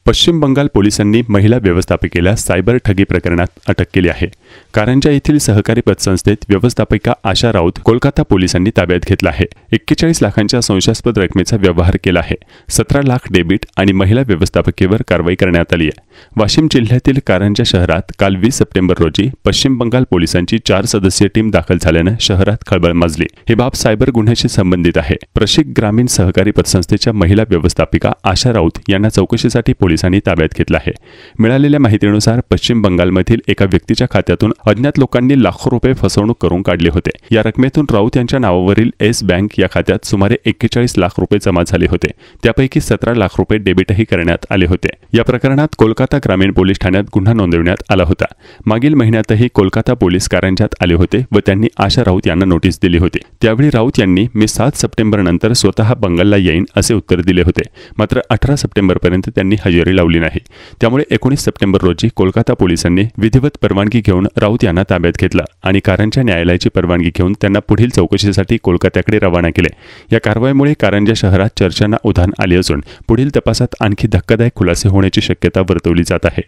पश्चिम बंगाल पोलिसांनी महिला व्यवस्थापिकेला सायबर ठगी प्रकरणात अटक केली आहे। कारंजा येथील सहकारी पतसंस्थेत व्यवस्थापिका आशा राऊत कोलकाता पोलिसांनी ताब्यात घेतला आहे। 41 लाखांच्या संशयास्पद रकमेचा व्यवहार केला आहे। 17 लाख डेबिट आणि महिला व्यवस्थापिकेवर कारवाई करण्यात आली आहे। वाशिम जिल्ह्यातील कारंजा शहरात काल 20 सप्टेंबर रोजी पश्चिम बंगाल पोलिसांची 4 सदस्यीय टीम दाखल झाल्याने शहरात खळबळ माजली। ही बाब सायबर गुन्ह्याशी संबंधित आहे। प्रशिक ग्रामीण सहकारी पतसंस्थेच्या महिला व्यवस्थापिका आशा राऊत यांना चौकशीसाठी पोलिसांनी ताब्यात घेतला आहे। मिळालेल्या माहितीनुसार पश्चिम बंगालमधील एका व्यक्तीच्या खात्यातून अज्ञात लोकांनी लाखो रुपये फसवणूक करून काढले होते। या रकमेतून राऊत यांच्या नावावरील एस बँक या खात्यात सुमारे 41 लाख रुपये जमा झाले होते। त्यापैकी 17 लाख रुपये डेबिटही करण्यात आले होते। या प्रकरणात कोलकाता ग्रामीण पोलीस ठाण्यात गुन्हा नोंदवण्यात आला होता। मागील महिन्यातही कोलकाता पोलीस कारंजात आले होते व त्यांनी आशा राऊत यांना नोटीस दिली होती। त्यावेळी राऊत यांनी मी 7 सप्टेंबर नंतर स्वतः बंगालला येईन असे उत्तर दिले होते। मात्र 18 सप्टेंबरपर्यंत त्यांनी हजेरी लावली नाही। त्यामुळे 19 सप्टेंबर रोजी कोलकाता पोलिसांनी विधिवत परवानगी घेऊन राऊत यांना ताब्यात घेतलं आणि कारंजा न्यायालयाची परवानगी घेऊन त्यांना पुढील चौकशीसाठी कोलकात्याकडे रवाना केले। या कारवाईमुळे कारंजा शहरात चर्चांना उधाण आले असून पुढील तपासात आणखी धक्कादायक खुलासे होण्याची शक्यता वर्तवली जात आहे।